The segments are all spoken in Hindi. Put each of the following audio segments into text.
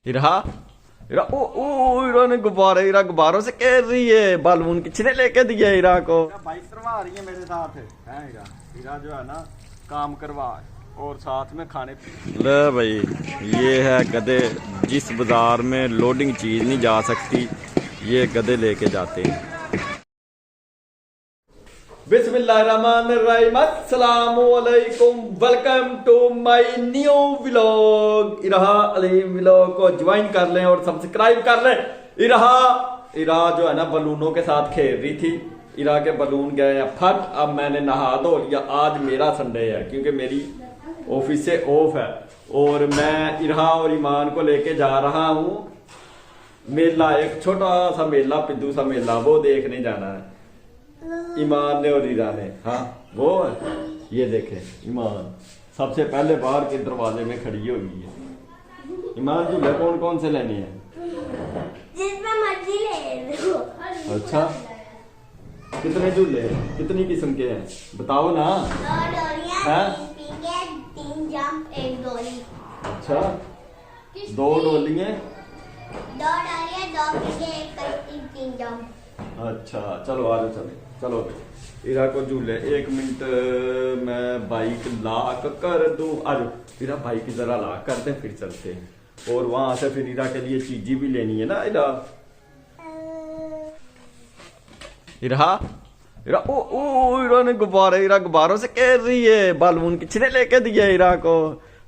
इरा इरा ओ ओ इरा ने गुब्बारे इरा गुब्बारों से कह रही है बालून किसने लेके दिया इरा को। बाइक करवा रही है मेरे साथ है इरा। इरा जो है ना काम करवा और साथ में खाने पीने। ले भाई ये है गधे, जिस बाजार में लोडिंग चीज नहीं जा सकती ये गधे लेके जाते हैं। बिस्मिल्लाहिर्रहमानिर्रहीम, अस्सलामुअलैकुम, welcome to my new vlog. Irha Ali vlog को ज्वाइन कर लें और सब्सक्राइब कर लें। इरा जो है ना बलूनों के साथ खेल रही थी। इरा के बलून गए हैं फट। अब मैंने नहा धो लिया। आज मेरा संडे है क्योंकि मेरी ऑफिस से ऑफ है और मैं इरहा और ईमान को लेके जा रहा हूँ मेला, एक छोटा सा मेला, पिद्दू सा मेला, वो देखने जाना है ईमान ने और ईरा ने। हाँ वो ये देखे ईमान सबसे पहले बाहर के दरवाजे में खड़ी हो गई है। ईमान झूले कौन कौन से लेने हैं? जितना मर्जी ले लो। अच्छा कितने झूले, कितनी किस्म के हैं बताओ ना। दो डोरियां, हैं? तीन जंप, एक डोरी। अच्छा दो डोलियां, दो डोरियां, दो पीके, एक कश्ती, तीन जंप। अच्छा चलो आ जाओ, चलो इरा को झूले। एक मिनट मैं बाइक लॉक कर दूं। आ जाओ इरा, बाइक जरा लॉक करते हैं फिर चलते हैं। और वहां से फिर इरा के लिए चीजें भी लेनी है ना। इरा ओ ओ इरा ने गुब्बारे इरा गुब्बारों से कह रही है बालून किसने लेके दिया इरा को।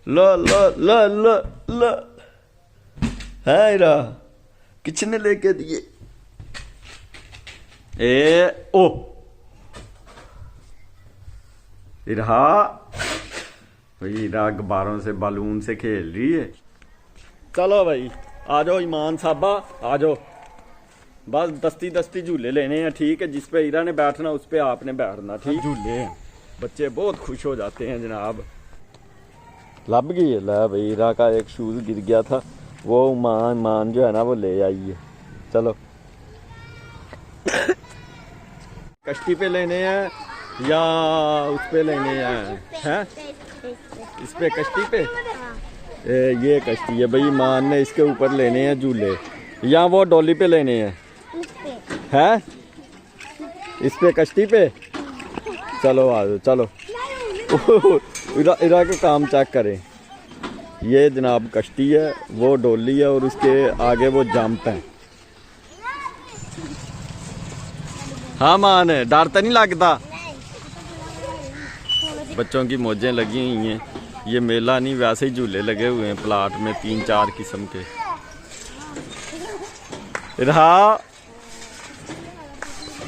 ल ल ल ल ल है इरा किसने लेके दिए। ए ओ इरा भाई, इरा गुब्बारों से बालून से खेल रही है। चलो भाई आ जाओ ईमान साहबा आ जाओ। बस दस्ती दस्ती झूले लेने हैं, ठीक है। जिस पे इरा ने बैठना उस पे आपने बैठना, ठीक। झूले हैं बच्चे बहुत खुश हो जाते हैं जनाब। लब गई है। ला भाई इरा का एक शूज गिर गया था, वो मान जो है ना वो ले आई है। चलो कश्ती पे लेने हैं या उस पे लेने हैं? इस पे कश्ती पे। ये कश्ती है भाई, ईमान ने इसके ऊपर लेने हैं झूले, या वो डोली पे लेने हैं हैं? इस पे कश्ती पे। चलो आ जाओ चलो। इरा के काम चेक करें। ये जनाब कश्ती है, वो डोली है और उसके आगे वो जंप है। हाँ मान डर तो नहीं लगता। बच्चों की मौजें लगी हुई हैं। ये मेला नहीं वैसे ही झूले लगे हुए हैं प्लाट में, 3-4 किस्म के। इधर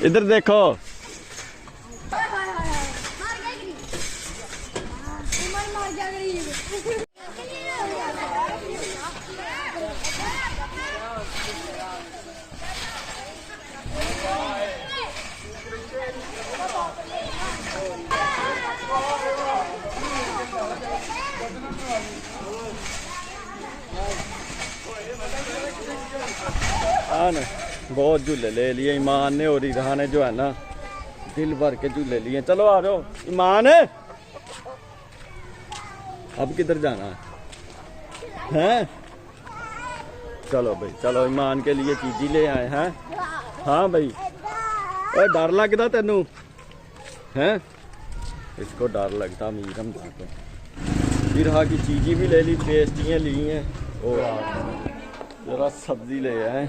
इधर देखो। ना बहुत झूले ले लिए ईमान ने और इरा ने, जो है ना दिल भर के झूले लिए। चलो आ जाओ ईमान। अब किधर जाना है? चलो भाई चलो, ईमान के लिए चीज़ी ले आए हैं। हाँ भाई और डर लगता तेनू हैं? इसको डर लगता मीरम जाके। इरा की चीज़ी भी ले ली, पेस्टियाँ ली हैं और जरा सब्जी ले आए,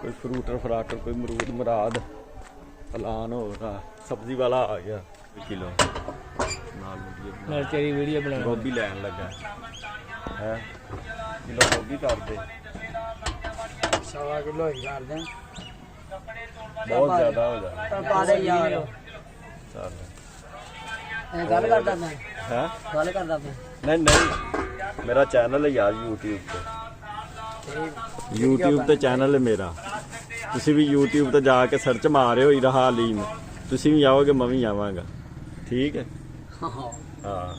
कोई फ्रूटर फ्राटर, कोई मरूद मराद फलान होगा। सब्जी वाला आ गया किलो तेरी वीडियो बना। गोभी लैन लगा है, किलो गोभी कर दे। 1.25 किलो ही कर दें, बहुत ज़्यादा हो जाए। पा दे यार। चल गल करदा मैं, है गल करदा मैं। नहीं मेरा चैनल है यार यूट्यूब पे। यूट्यूब ਤੇ ਚੈਨਲ ਹੈ ਮੇਰਾ। ਤੁਸੀਂ ਵੀ YouTube ਤੇ ਜਾ ਕੇ ਸਰਚ ਮਾਰਿਓ ਇਰਾ ਹਲੀਮ, ਤੁਸੀਂ ਵੀ ਆਓਗੇ ਮੈਂ ਵੀ ਆਵਾਂਗਾ, ਠੀਕ ਹੈ। ਹਾਂ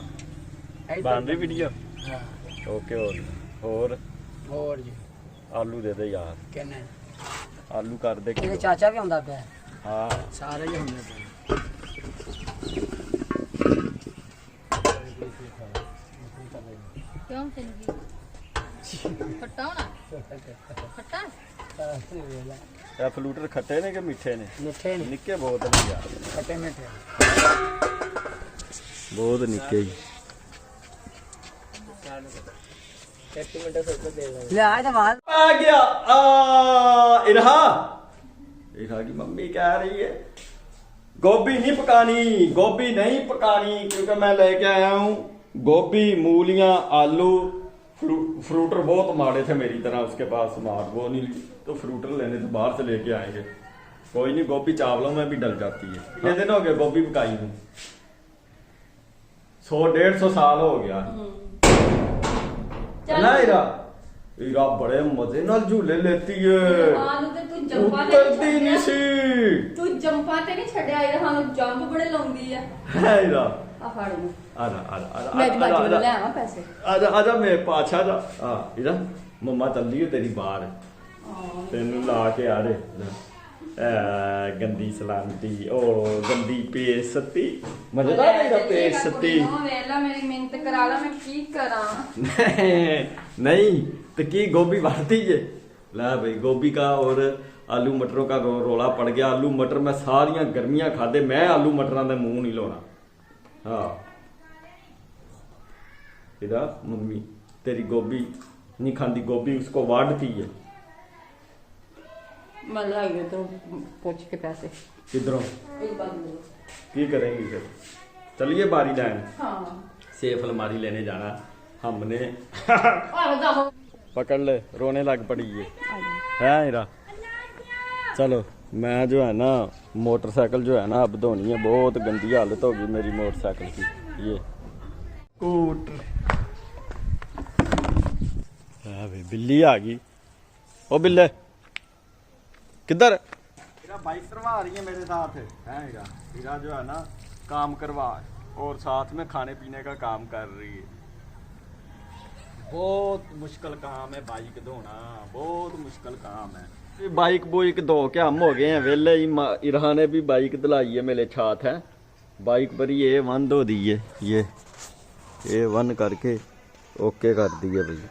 ਬਣ ਰਹੀ ਵੀਡੀਓ। ਓਕੇ ਹੋਰ ਜੀ ਆਲੂ ਦੇ ਦੇ ਯਾਰ। ਕਿੰਨੇ ਆਲੂ ਕਰ ਦੇ। ਇਹਦੇ ਚਾਚਾ ਵੀ ਆਉਂਦਾ ਪਿਆ। ਹਾਂ ਸਾਰੇ ਹੀ ਹੁੰਦੇ ਪਏ। क्यों खट्टा होना खट्टा ਇਹ ਫਲੂਟਰ ਖੱਟੇ ਨੇ ਕਿ ਮਿੱਠੇ ਨੇ? मिठे नहीं ਨਿੱਕੇ ਬਹੁਤ ਨੇ ਯਾਰ, खट्टे मीठे ਬਹੁਤ ਨਿੱਕੇ ਹੀ। ले आए तो बाद आ गया आ इरहा इरहा की मम्मी कह रही है गोभी नहीं पकानी, गोभी नहीं पकानी, क्योंकि मैं लेके आया हूँ गोभी, मूलियां, आलू। फ्रूटर बहुत माड़े थे मेरी तरह, उसके पास स्मार्ट वो नहीं, तो फ्रूटर लेने से बाहर से लेके आएंगे। कोई नहीं, गोभी चावलों में भी डल जाती है। कितने दिन हो गए गोभी पकाई हूँ? 100-150 साल हो गया ना। इरा इरा बड़े मजे नाल झूले लेती है, उतरती नहीं सी। तू जंपा ते नहीं छड्या इरहा नु, जंप बड़े लाउंदी है इरा आ फड़ नु आजा मैं बाजू में ले आवा पैसे आजा आजा मेरे पास आजा। हाँ इरा मम्मा चल रही है तेरी बाहर, तेनू ला के आ रहे गंदी सलामती ओ गंदी पेस्ती मजेदार है पेस्ती। वेला मेरी मिहनत करा ला, मैं की करा? नहीं तो की गोभी बढ़ती है। ला भाई गोभी का और आलू मटरों का रोला पड़ गया। आलू मटर में सारियां गर्मियां खादे, मैं आलू मटरों का मुंह नहीं लाना। हाँ इधर मम्मी तेरी गोभी नहीं खाती, गोभी उसको वाढ़ती है। मैं लाई तो पूछ के पैसे किधरों एक बार दो। की करेंगी फिर? चलिए बारी लाइन हाँ सेफ अलमारी लेने जाना हमने। आ बताओ पकड़ ले, रोने लग पड़ी है इरा। चलो मैं जो है ना मोटरसाइकिल जो है ना अब धोनी है, बहुत गंदी हालत होगी मेरी मोटरसाइकिल की। ये स्कूटर भाई बिल्ली आ गई। ओ बिल्ले किधर? इरा बाइक करवा रही है मेरे साथ है। इरा जो है ना काम करवा और साथ में खाने पीने का काम कर रही है। बहुत मुश्किल काम है बाइक धोना, बहुत मुश्किल काम है। बाइक बुइक धो के हम हो गए हैं वेले ही। इरहा ने भी बाइक दिलाई है मेरे साथ है। बाइक पर ये वन धो दी है, ये वन करके ओके कर दिए भाई।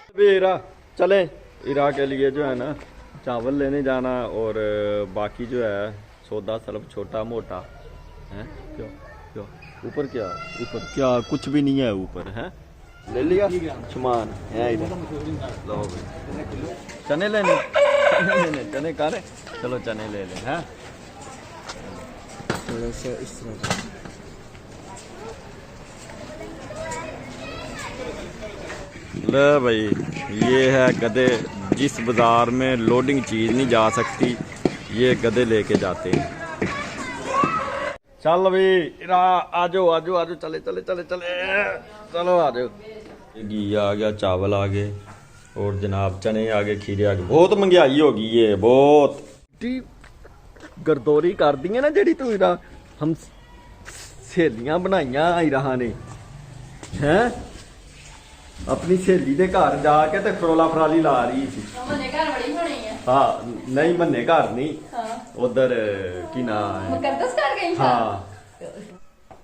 अभी इरा चले, इरा के लिए जो है ना चावल लेने जाना और बाकी जो है सौदा सलब छोटा मोटा है। क्यों क्यों ऊपर क्या? ऊपर क्या कुछ भी नहीं है ऊपर है। ले लिया सामान है इधर। लो भाई चने लेने, चने का चलो चने ले लें हैं। थोड़ा सा इस तरह ले भाई, ये है गधे। जिस बाजार में लोडिंग चीज नहीं जा सकती ये गधे लेके जाते हैं। चल भाई इरा आजो आजो आजो, चले चले चले चले चलो आ जाओ। घी आ गया, चावल आ गए और जनाब चने आ गए, खीरे आ गए। बहुत महंगाई होगी ये, बहुत गरदौरी कर दी है ना जेड़ी तू इरा हम सहेलियां बनाइया इरा ने हैं। अपनी सहेली दे घर जाके ते फरोला फराली ला रही थी। मन्ने घर बड़ी होनी है। हाँ नहीं मन्ने घर नहीं, हाँ उधर की ना है। मुकद्दस कर गई। हाँ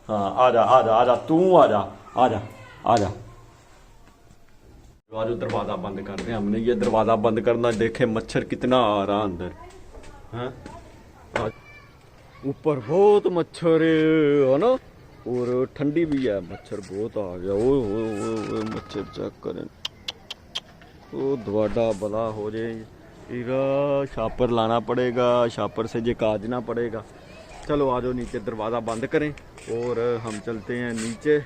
हाँ आजा आजा आजा तू आजा आजा आजा। आज दरवाजा बंद कर रहे हैं हमने। ये दरवाजा बंद करना, देखे मच्छर कितना आ रहा अंदर हैं। ऊपर बहुत मच्छर है ना, और ठंडी भी है, मच्छर बहुत आ गया। ओ मच्छर चेक करें, ओ दवाडा बला हो जाए। इरा शापर लाना पड़ेगा, शापर से ये काटना पड़ेगा। चलो आ जाओ नीचे, दरवाज़ा बंद करें और हम चलते हैं नीचे।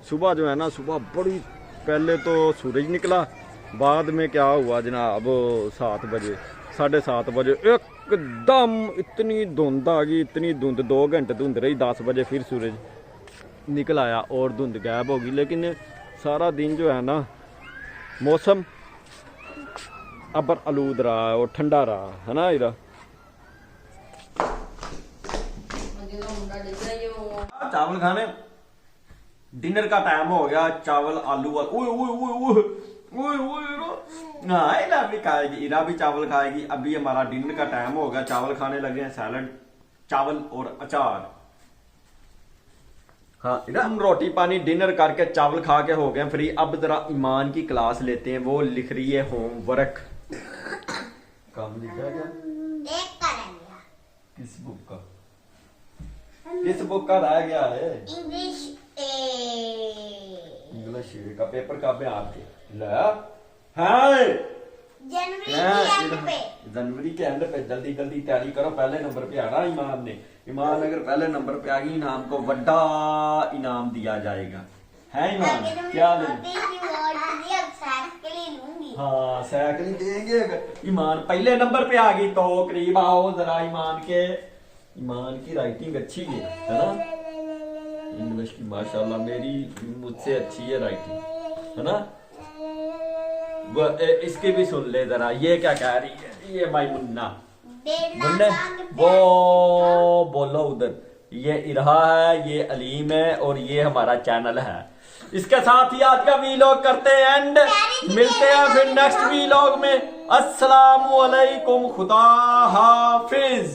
सुबह जो है ना, सुबह बड़ी पहले तो सूरज निकला, बाद में क्या हुआ जनाब 7 बजे 7:30 बजे एकदम इतनी धुंध आ गई, इतनी धुंध, 2 घंटे धुंध रही। 10 बजे फिर सूरज निकल आया और धुंध गायब होगी। लेकिन सारा दिन जो है ना मौसम अबर आलूद रहा है और ठंडा रहा है ना। इरा चावल खाने, डिनर का टाइम हो गया। चावल आलू हाँ इरा भी खाएगी, इरा भी चावल खाएगी। अभी हमारा डिनर का टाइम हो गया, चावल खाने लगे हैं। सैलड, चावल और अचार। हाँ हम रोटी पानी डिनर करके चावल खा के हो गए फ्री। अब जरा ईमान की क्लास लेते हैं। वो लिख रही है होमवर्क। काम लिखा क्या? देख कर आया किस बुक का? किस बुक का रह गया है? इंग्लिश इंग्लिश का पेपर कब है आपके? ला हाय जनवरी के एंड पे जल्दी जल्दी तैयारी करो। पहले नंबर पे आना ईमान ने। ईमान अगर पहले नंबर पे आ गई ईनाम को बड़ा इनाम दिया जाएगा। है ईमान क्या हाँ साइकिल देंगे अगर ईमान पहले नंबर पे आ गई तो। करीब आओ जरा ईमान के। ईमान की राइटिंग अच्छी है ना? इंग्लिश की माशाल्लाह मेरी मुझसे अच्छी है राइटिंग है ना? वो इसकी भी सुन ले जरा। ये क्या कह रही है? ये भाई मुन्ना मुन्ने वो बोलो उधर। ये इरहा है, ये अलीम है और ये हमारा चैनल है। इसके साथ ही आज का वीलॉग करते हैं एंड मिलते हैं फिर नेक्स्ट वीलॉग में। अस्सलामु अलैकुम, खुदा हाफिज।